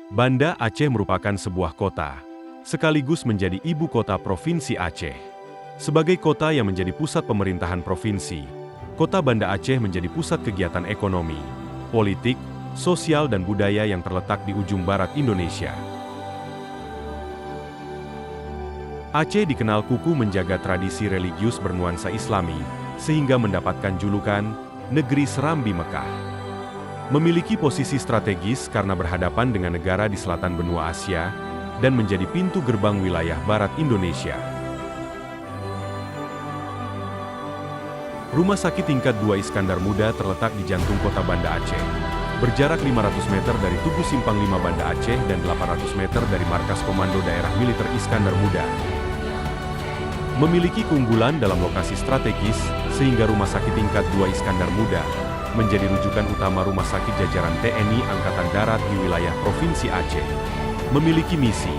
Banda Aceh merupakan sebuah kota, sekaligus menjadi ibu kota Provinsi Aceh. Sebagai kota yang menjadi pusat pemerintahan provinsi, kota Banda Aceh menjadi pusat kegiatan ekonomi, politik, sosial dan budaya yang terletak di ujung barat Indonesia. Aceh dikenal kukuh menjaga tradisi religius bernuansa Islami, sehingga mendapatkan julukan Negeri Serambi Mekah. Memiliki posisi strategis karena berhadapan dengan negara di selatan benua Asia dan menjadi pintu gerbang wilayah barat Indonesia. Rumah sakit tingkat 2 Iskandar Muda terletak di jantung kota Banda Aceh, berjarak 500 meter dari Tugu Simpang 5 Banda Aceh dan 800 meter dari markas Komando Daerah Militer Iskandar Muda. Memiliki keunggulan dalam lokasi strategis, sehingga Rumah Sakit Tingkat 2 Iskandar Muda menjadi rujukan utama rumah sakit jajaran TNI Angkatan Darat di wilayah Provinsi Aceh. Memiliki misi,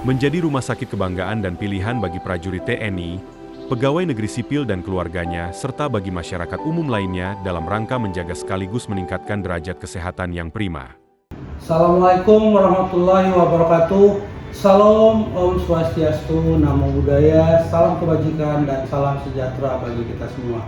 menjadi rumah sakit kebanggaan dan pilihan bagi prajurit TNI, pegawai negeri sipil dan keluarganya, serta bagi masyarakat umum lainnya dalam rangka menjaga sekaligus meningkatkan derajat kesehatan yang prima. Assalamualaikum warahmatullahi wabarakatuh. Salam Om Swastiastu, Namo Buddhaya, salam kebajikan dan salam sejahtera bagi kita semua.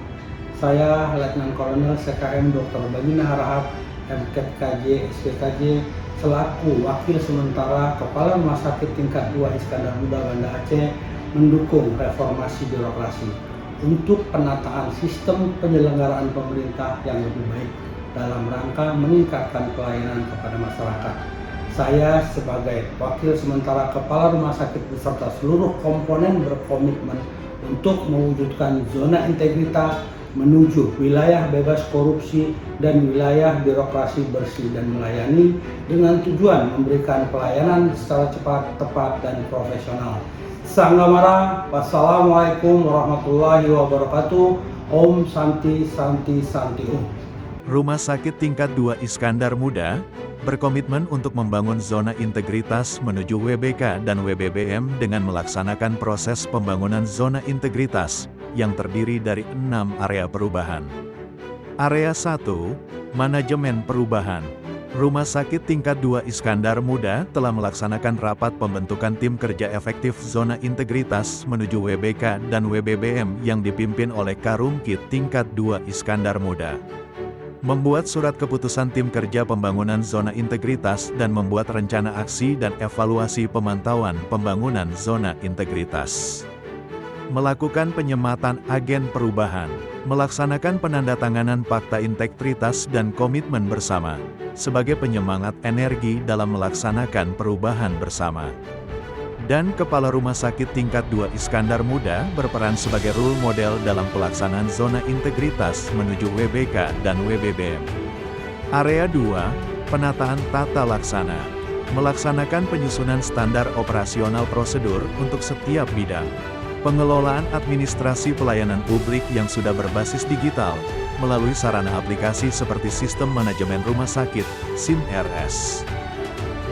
Saya Letnan Kolonel CKM Dr. Bagina Harahap, MKJ, SPKJ, selaku Wakil Sementara Kepala Rumah Sakit Tingkat 2 Iskandar Muda Banda Aceh, mendukung reformasi birokrasi untuk penataan sistem penyelenggaraan pemerintah yang lebih baik dalam rangka meningkatkan pelayanan kepada masyarakat. Saya sebagai Wakil Sementara Kepala Rumah Sakit beserta seluruh komponen berkomitmen untuk mewujudkan zona integritas menuju wilayah bebas korupsi dan wilayah birokrasi bersih dan melayani dengan tujuan memberikan pelayanan secara cepat, tepat, dan profesional. Sanggamara, wassalamualaikum warahmatullahi wabarakatuh. Om Santi Santi Santi Om. Rumah Sakit Tingkat 2 Iskandar Muda berkomitmen untuk membangun zona integritas menuju WBK dan WBBM dengan melaksanakan proses pembangunan zona integritas yang terdiri dari 6 area perubahan. Area 1, Manajemen Perubahan. Rumah Sakit Tingkat 2 Iskandar Muda telah melaksanakan rapat pembentukan tim kerja efektif zona integritas menuju WBK dan WBBM yang dipimpin oleh Karumkit Tingkat 2 Iskandar Muda. Membuat surat keputusan tim kerja pembangunan zona integritas dan membuat rencana aksi dan evaluasi pemantauan pembangunan zona integritas. Melakukan penyematan agen perubahan, melaksanakan penandatanganan fakta integritas dan komitmen bersama, sebagai penyemangat energi dalam melaksanakan perubahan bersama. Dan Kepala Rumah Sakit Tingkat 2 Iskandar Muda berperan sebagai role model dalam pelaksanaan zona integritas menuju WBK dan WBBM. Area 2, Penataan Tata Laksana. Melaksanakan penyusunan standar operasional prosedur untuk setiap bidang. Pengelolaan administrasi pelayanan publik yang sudah berbasis digital, melalui sarana aplikasi seperti Sistem Manajemen Rumah Sakit, SIM-RS.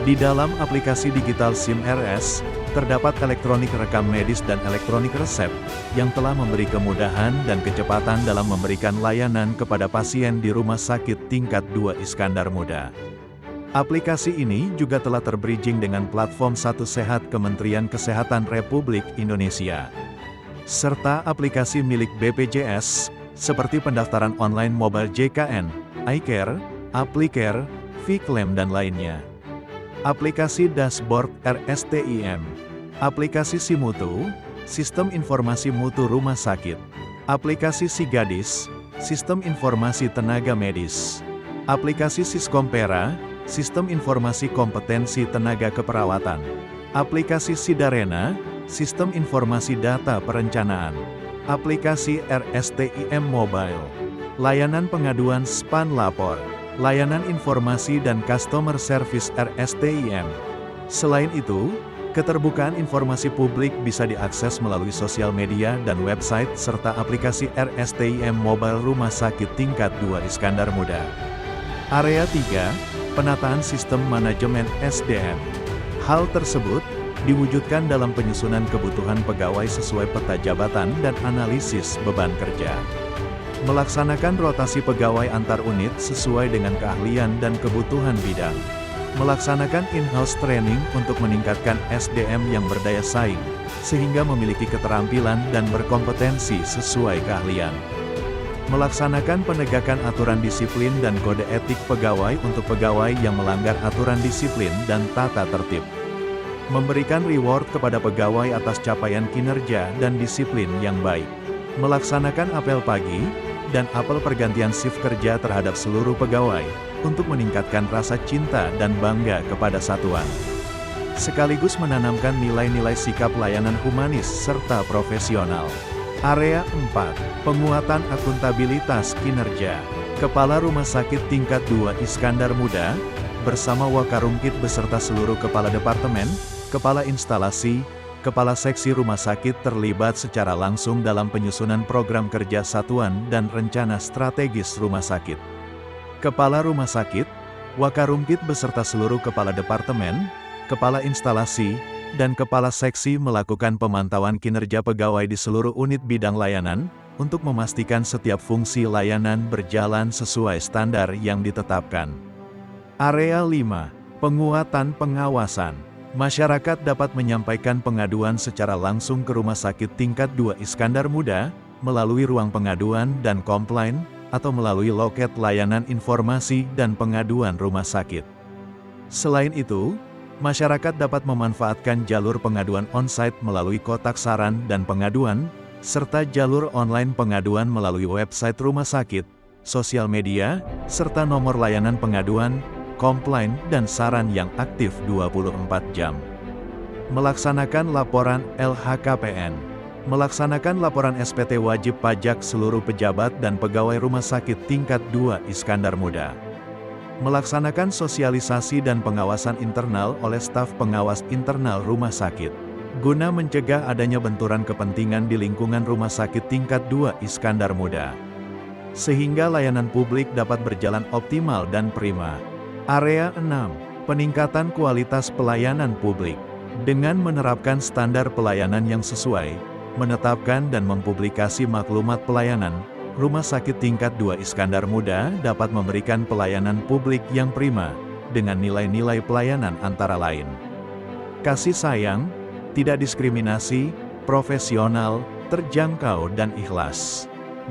Di dalam aplikasi digital SIM-RS, terdapat elektronik rekam medis dan elektronik resep, yang telah memberi kemudahan dan kecepatan dalam memberikan layanan kepada pasien di Rumah Sakit Tingkat 2 Iskandar Muda. Aplikasi ini juga telah terbridging dengan platform Satu Sehat Kementerian Kesehatan Republik Indonesia, serta aplikasi milik BPJS, seperti pendaftaran online mobile JKN, iCare, ApliCare, Vklaim dan lainnya. Aplikasi Dashboard RSTIM, aplikasi SiMutu, Sistem Informasi Mutu Rumah Sakit, aplikasi SiGadis, Sistem Informasi Tenaga Medis, aplikasi Siskompera, Sistem Informasi Kompetensi Tenaga Keperawatan, aplikasi Sidarena, Sistem Informasi Data Perencanaan, aplikasi RSTIM Mobile, layanan pengaduan SPAN Lapor, layanan informasi dan customer service RSTIM. Selain itu, keterbukaan informasi publik bisa diakses melalui sosial media dan website serta aplikasi RSTIM Mobile Rumah Sakit Tingkat 2 Iskandar Muda. Area 3, Penataan Sistem Manajemen SDM. Hal tersebut diwujudkan dalam penyusunan kebutuhan pegawai sesuai peta jabatan dan analisis beban kerja. Melaksanakan rotasi pegawai antar unit sesuai dengan keahlian dan kebutuhan bidang. Melaksanakan in-house training untuk meningkatkan SDM yang berdaya saing, sehingga memiliki keterampilan dan berkompetensi sesuai keahlian. Melaksanakan penegakan aturan disiplin dan kode etik pegawai untuk pegawai yang melanggar aturan disiplin dan tata tertib. Memberikan reward kepada pegawai atas capaian kinerja dan disiplin yang baik. Melaksanakan apel pagi dan apel pergantian shift kerja terhadap seluruh pegawai untuk meningkatkan rasa cinta dan bangga kepada satuan. Sekaligus menanamkan nilai-nilai sikap layanan humanis serta profesional. Area 4. Penguatan akuntabilitas kinerja. Kepala Rumah Sakit Tingkat 2 Iskandar Muda, bersama Wakarumkit beserta seluruh kepala departemen, kepala instalasi, kepala seksi rumah sakit terlibat secara langsung dalam penyusunan program kerja satuan dan rencana strategis rumah sakit. Kepala Rumah Sakit, Wakarumkit beserta seluruh kepala departemen, kepala instalasi, dan kepala seksi melakukan pemantauan kinerja pegawai di seluruh unit bidang layanan, untuk memastikan setiap fungsi layanan berjalan sesuai standar yang ditetapkan. Area 5. Penguatan pengawasan. Masyarakat dapat menyampaikan pengaduan secara langsung ke Rumah Sakit Tingkat 2 Iskandar Muda, melalui ruang pengaduan dan komplain, atau melalui loket layanan informasi dan pengaduan rumah sakit. Selain itu, masyarakat dapat memanfaatkan jalur pengaduan onsite melalui kotak saran dan pengaduan, serta jalur online pengaduan melalui website rumah sakit, sosial media, serta nomor layanan pengaduan, komplain, dan saran yang aktif 24 jam. Melaksanakan laporan LHKPN. Melaksanakan laporan SPT wajib pajak seluruh pejabat dan pegawai Rumah Sakit Tingkat 2 Iskandar Muda. Melaksanakan sosialisasi dan pengawasan internal oleh staf pengawas internal rumah sakit, guna mencegah adanya benturan kepentingan di lingkungan Rumah Sakit Tingkat 2 Iskandar Muda, sehingga layanan publik dapat berjalan optimal dan prima. Area 6. Peningkatan kualitas pelayanan publik. Dengan menerapkan standar pelayanan yang sesuai, menetapkan dan mempublikasi maklumat pelayanan, Rumah Sakit Tingkat 2 Iskandar Muda dapat memberikan pelayanan publik yang prima, dengan nilai-nilai pelayanan antara lain: kasih sayang, tidak diskriminasi, profesional, terjangkau dan ikhlas.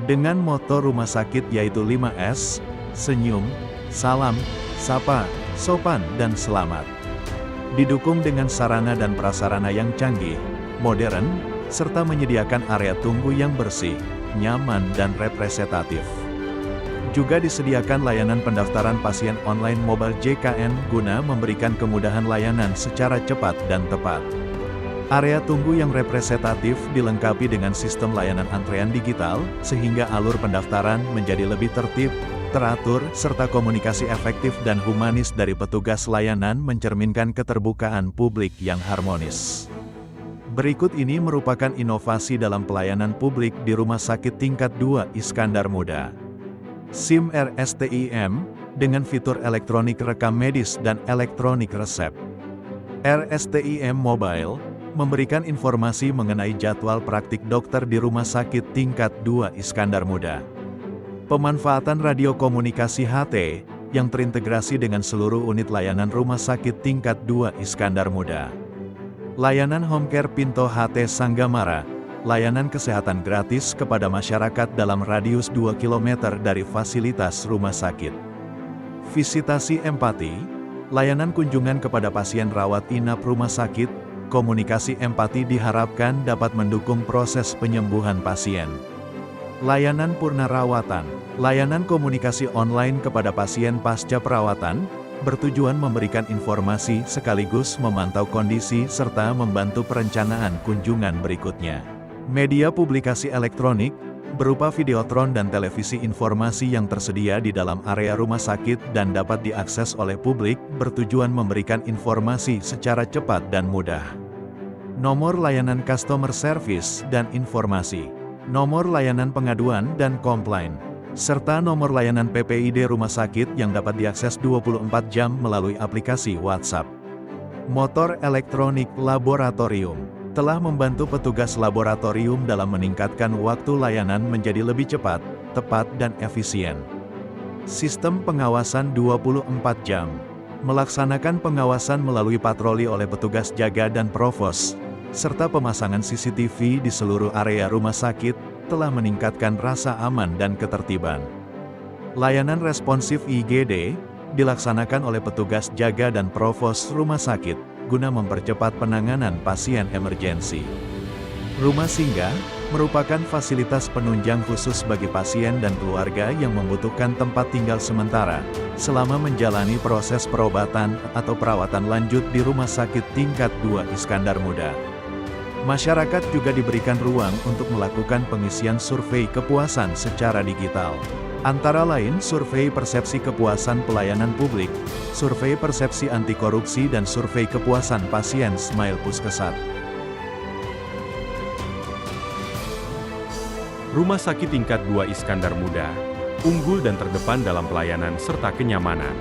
Dengan moto rumah sakit yaitu 5S, senyum, salam, sapa, sopan dan selamat. Didukung dengan sarana dan prasarana yang canggih, modern, serta menyediakan area tunggu yang bersih, nyaman dan representatif. Juga disediakan layanan pendaftaran pasien online mobile JKN guna memberikan kemudahan layanan secara cepat dan tepat. Area tunggu yang representatif dilengkapi dengan sistem layanan antrean digital, sehingga alur pendaftaran menjadi lebih tertib, teratur, serta komunikasi efektif dan humanis dari petugas layanan mencerminkan keterbukaan publik yang harmonis. Berikut ini merupakan inovasi dalam pelayanan publik di Rumah Sakit Tingkat 2 Iskandar Muda. SIM RSTIM, dengan fitur elektronik rekam medis dan elektronik resep. RSTIM Mobile, memberikan informasi mengenai jadwal praktik dokter di Rumah Sakit Tingkat 2 Iskandar Muda. Pemanfaatan radio komunikasi HT, yang terintegrasi dengan seluruh unit layanan Rumah Sakit Tingkat 2 Iskandar Muda. Layanan Home Care Pinto HT Sanggamara, layanan kesehatan gratis kepada masyarakat dalam radius 2 km dari fasilitas rumah sakit. Visitasi empati, layanan kunjungan kepada pasien rawat inap rumah sakit, komunikasi empati diharapkan dapat mendukung proses penyembuhan pasien. Layanan purna rawatan, layanan komunikasi online kepada pasien pasca perawatan, bertujuan memberikan informasi sekaligus memantau kondisi serta membantu perencanaan kunjungan berikutnya. Media publikasi elektronik, berupa videotron dan televisi informasi yang tersedia di dalam area rumah sakit dan dapat diakses oleh publik, bertujuan memberikan informasi secara cepat dan mudah. Nomor layanan customer service dan informasi, nomor layanan pengaduan dan komplain, serta nomor layanan PPID rumah sakit yang dapat diakses 24 jam melalui aplikasi WhatsApp. Motor elektronik laboratorium telah membantu petugas laboratorium dalam meningkatkan waktu layanan menjadi lebih cepat, tepat dan efisien. Sistem pengawasan 24 jam. melaksanakan pengawasan melalui patroli oleh petugas jaga dan provos, serta pemasangan CCTV di seluruh area rumah sakit, telah meningkatkan rasa aman dan ketertiban. Layanan responsif IGD dilaksanakan oleh petugas jaga dan provos rumah sakit, guna mempercepat penanganan pasien emergensi. Rumah singgah merupakan fasilitas penunjang khusus bagi pasien dan keluarga yang membutuhkan tempat tinggal sementara, selama menjalani proses perobatan atau perawatan lanjut di Rumah Sakit Tingkat 2 Iskandar Muda. Masyarakat juga diberikan ruang untuk melakukan pengisian survei kepuasan secara digital. Antara lain survei persepsi kepuasan pelayanan publik, survei persepsi anti korupsi dan survei kepuasan pasien Smile Puskesat. Rumah Sakit Tingkat 2 Iskandar Muda, unggul dan terdepan dalam pelayanan serta kenyamanan.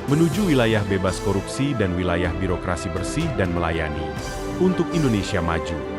Menuju wilayah bebas korupsi dan wilayah birokrasi bersih dan melayani. Untuk Indonesia maju.